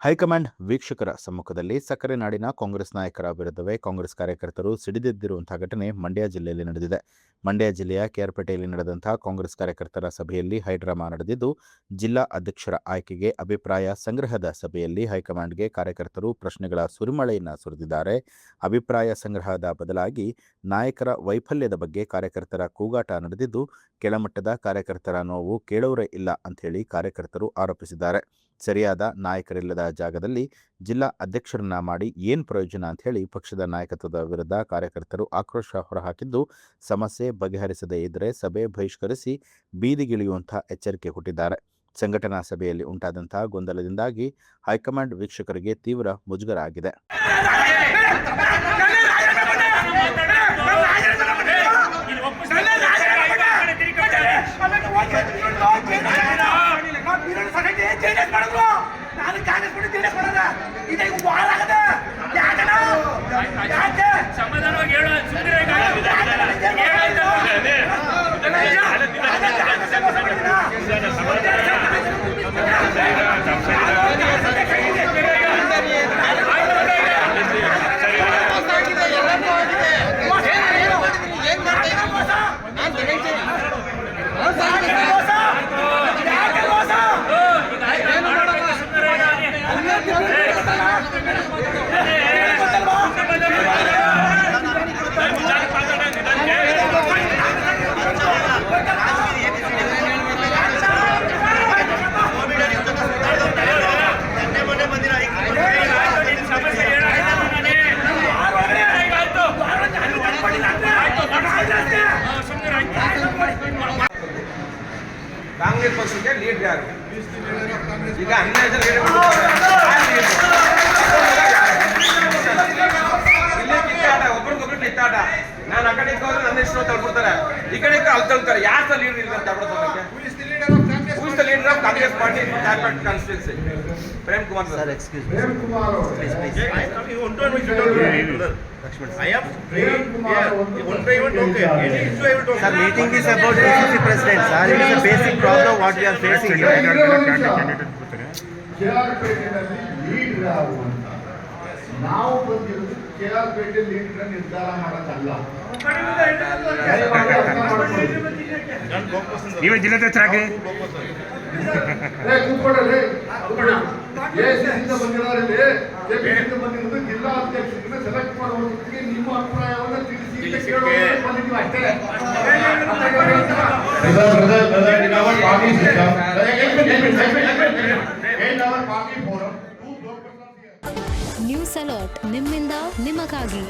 High command ವೀಕ್ಷಕರ ಸಮ್ಮುಖದಲ್ಲಿ ಸಕ್ಕರೆ ನಾಡಿನ ಕಾಂಗ್ರೆಸ್ ನಾಯಕರ ವಿರುದ್ಧವೇ ಕಾಂಗ್ರೆಸ್ ಕಾರ್ಯಕರ್ತರು ಸಿಡಿದೆದ್ದಿರುವಂತಹ ಘಟನೆ ಮಂಡ್ಯ ಜಿಲ್ಲೆಯಲ್ಲಿ ನಡೆದಿದೆ. ಮಂಡ್ಯ ಜಿಲ್ಲೆಯ ಕೆಆರ್ಪೇಟೆಯಲ್ಲಿ ನಡೆದಂತಹ ಕಾಂಗ್ರೆಸ್ ಕಾರ್ಯಕರ್ತರ ಸಭೆಯಲ್ಲಿ ಹೈಡ್ರಾಮಾ ನಡೆದಿದ್ದು, ಜಿಲ್ಲಾ ಅಧ್ಯಕ್ಷರ ಆಯ್ಕೆಗೆ ಅಭಿಪ್ರಾಯ ಸಂಗ್ರಹದ ಸಭೆಯಲ್ಲಿ ಹೈಕಮಾಂಡ್ಗೆ ಕಾರ್ಯಕರ್ತರು ಪ್ರಶ್ನೆಗಳ ಸುರಿಮಳೆಯನ್ನು ಸುರಿದಿದ್ದಾರೆ. ಅಭಿಪ್ರಾಯ ಸಂಗ್ರಹದ ಬದಲಾಗಿ ನಾಯಕರ ವೈಫಲ್ಯದ ಬಗ್ಗೆ ಕಾರ್ಯಕರ್ತರ ಕೂಗಾಟ ನಡೆದಿದ್ದು, ಕೆಳಮಟ್ಟದ ಕಾರ್ಯಕರ್ತರ ನೋವು ಕೇಳೋರೇ ಇಲ್ಲ ಅಂಥೇಳಿ ಕಾರ್ಯಕರ್ತರು ಆರೋಪಿಸಿದ್ದಾರೆ. ಸರಿಯಾದ ನಾಯಕರಿಲ್ಲದ ಜಾಗದಲ್ಲಿ ಜಿಲ್ಲಾ ಅಧ್ಯಕ್ಷರನ್ನ ಮಾಡಿ ಏನು ಪ್ರಯೋಜನ ಅಂತ ಹೇಳಿ ಪಕ್ಷದ ನಾಯಕತ್ವದ ವಿರುದ್ಧ ಕಾರ್ಯಕರ್ತರು ಆಕ್ರೋಶ ಹೊರಹಾಕಿದ್ದು, ಸಮಸ್ಯೆ ಬಗೆಹರಿಸದೇ ಇದ್ದರೆ ಸಭೆ ಬಹಿಷ್ಕರಿಸಿ ಬೀದಿಗಿಳಿಯುವಂಥ ಎಚ್ಚರಿಕೆ ಕೊಟ್ಟಿದ್ದಾರೆ. ಸಂಘಟನಾ ಸಭೆಯಲ್ಲಿ ಉಂಟಾದಂತಹ ಗೊಂದಲದಿಂದಾಗಿ ಹೈಕಮಾಂಡ್ ವೀಕ್ಷಕರಿಗೆ ತೀವ್ರ ಮುಜುಗರ ಆಗಿದೆ. ಕಾಂಗ್ರೆಸ್ ಪಕ್ಷಕ್ಕೆ ಲೀಡ್ ಯಾರು? ಈಗ 15 ಇಲ್ಲೇ ಕಿತ್ತಾಟ, ಒಬ್ರಿಗೊಬ್ರು ಕಿತ್ತಾಟ. ನಾನು ಆ ಕಡೆಗೆ ಹೋದ್ರೆ ನನ್ನ ಹೆಸರು ತಳ್ಬಿಡ್ತಾರೆ, ಈ ಕಡೆ ಅಲ್ಲಿ ತಳ್ತಾರೆ. ಯಾರು ಸಹ ಲೀಡರ್ ಇಲ್ಲ ಅಂತ Who is the leader of Congress party in Carpet constituency? Prem Kumar sir. Excuse me. Prem Kumar. Please. You want to I am Prem Kumar. One by one, okay. Any issue I will talk. Sir, meeting is about ACC president. Sir, it is a basic problem what we are facing here. ಕೆಆರ್ಪೇಟೆಯಲ್ಲಿ leader ಯಾರು ಅಂತ ನಾವು ಬಂದಿರೋದು KR Pete leader ನಿರ್ಧಾರ ಮಾಡೋದಲ್ಲ. ನೀವೇ ಜಿಲ್ಲಾಧ್ಯಕ್ಷರಾಗಿ ಕೂತ್ಕೊಳ್ಳಿ. ಎಸಿಯಿಂದ ಬಂದಿರೋರಲ್ಲಿ ಕೆಪಿಸಿಯಿಂದ ಬಂದಿರೋದು ಜಿಲ್ಲಾ ಅಧ್ಯಕ್ಷರನ್ನ ಸೆಲೆಕ್ಟ್ ಮಾಡುವುದಕ್ಕೆ ನಿಮ್ಮ ಅಭಿಪ್ರಾಯವನ್ನು ತಿಳಿಸಿ ಬಂದಿದ್ದೀವಿ ಅಷ್ಟೇ. ನ್ಯೂಸ್ ಅಲರ್ಟ್ ನಿಮ್ಮಿಂದ ನಿಮಗಾಗಿ.